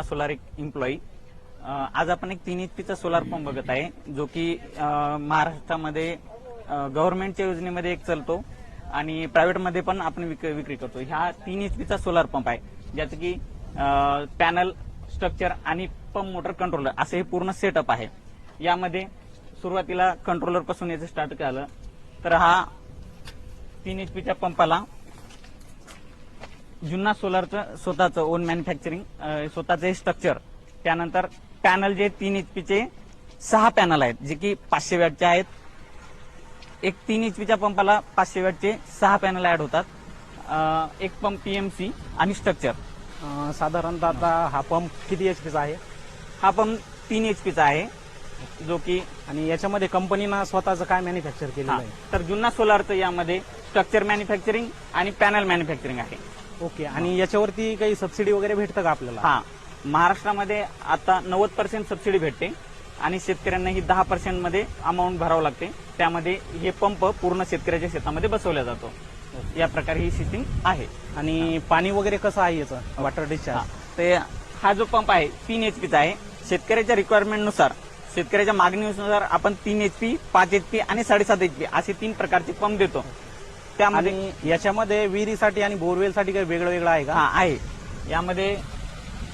जुन्ना सोलार एक एम्प्लॉई. आज आपण एक 3 HP सोलार पंप बघत आहे, जो की महाराष्ट्रामध्ये गव्हर्नमेंटच्या योजनेमध्ये एक चालतो आणि प्रायव्हेटमध्ये पण आपण विक्री करतो. ह्या 3 HP सोलार पंप आहे, ज्याचं की पॅनल, स्ट्रक्चर आणि पंप मोटर कंट्रोलर असे हे पूर्ण सेटअप आहे. यामध्ये सुरुवातीला कंट्रोलर पासून याचं स्टार्ट केलं तर हा 3 HP पंपाला जुन्ना सोलारचं स्वतःचं ओन मॅन्युफॅक्चरिंग, स्वतःचं हे स्ट्रक्चर, त्यानंतर पॅनल जे 3 HP 6 पॅनल आहेत, जे की 500 वॅटचे आहेत. एक 3 HP पंपाला 500 वॅटचे 6 पॅनल ऍड होतात. एक पंप PMC आणि स्ट्रक्चर. साधारणतः आता हा पंप किती HP आहे? हा पंप 3 HP आहे, जो की आणि याच्यामध्ये कंपनीनं स्वतःचं काय मॅन्युफॅक्चर केलेलं आहे? तर जुन्ना सोलारचं यामध्ये स्ट्रक्चर मॅन्युफॅक्चरिंग आणि पॅनल मॅन्युफॅक्चरिंग आहे. ओके. आणि याच्यावरती काही सबसिडी वगैरे भेटतं का आपल्याला? हा, महाराष्ट्रामध्ये आता 90% सबसिडी भेटते आणि शेतकऱ्यांनाही 10% मध्ये अमाऊंट भरावं लागते. त्यामध्ये हे पंप पूर्ण शेतकऱ्याच्या शेतामध्ये बसवला जातो. या प्रकारे ही सिस्टीम आहे. आणि पाणी वगैरे कसं आहे याचं, वॉटर डिस्चार्ज? ते हा जो पंप आहे 3 HP आहे. शेतकऱ्याच्या रिक्वायरमेंटनुसार, शेतकऱ्याच्या मागणीनुसार आपण 3 HP, 5 HP आणि 7.5 HP असे 3 प्रकारचे पंप देतो. त्यामध्ये याच्यामध्ये विहिरीसाठी आणि बोरवेलसाठी काही वेगळं वेगळं आहे का? हा आहे. यामध्ये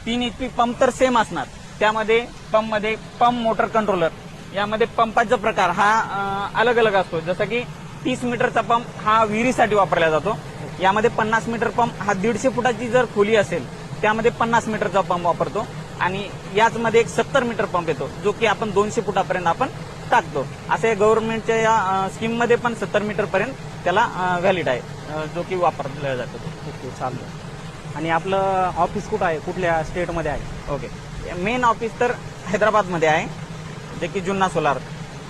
3 HP पंप तर सेम असणार. त्यामध्ये पंपमध्ये पंप मोटर कंट्रोलर, यामध्ये पंपाचा प्रकार हा अलग अलग असतो. जसं की 30 मीटरचा पंप हा विहिरीसाठी वापरला जातो. यामध्ये 50 मीटर पंप हा 150 फुटाची जर खोली असेल त्यामध्ये 50 मीटरचा पंप वापरतो. आणि याचमध्ये एक 70 मीटर पंप येतो, जो की आपण 200 फुटापर्यंत आपण टाकतो. असे गव्हर्नमेंटच्या या स्कीममध्ये पण 70 मीटर पर्यंत त्याला व्हॅलिड आहे, जो की वापरला जातो. ओके, चालतं. आणि आपलं ऑफिस कुठं आहे, कुठल्या स्टेटमध्ये आहे? ओके, मेन ऑफिस तर हैदराबादमध्ये आहे, जे की जुन्ना सोलार.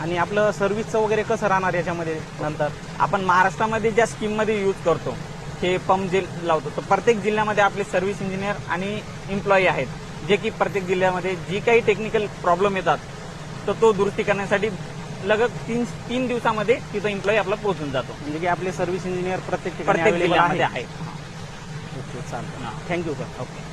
आणि आपलं सर्व्हिसचं वगैरे कसं राहणार याच्यामध्ये नंतर? आपण महाराष्ट्रामध्ये ज्या स्कीममध्ये यूज करतो हे पंप जे लावतो, तर प्रत्येक जिल्ह्यामध्ये आपले सर्व्हिस इंजिनियर आणि एम्प्लॉई आहेत, जे की प्रत्येक जिल्ह्यामध्ये जी काही टेक्निकल प्रॉब्लेम येतात तर तो दुरुस्ती करण्यासाठी लगभग 3 दिवसामध्ये तिथं एम्प्लॉई आपला पोहोचून जातो. म्हणजे की आपले सर्व्हिस इंजिनियर प्रत्येक जिल्ह्यामध्ये आहे. ओके, चालतं. Thank you sir. ओके.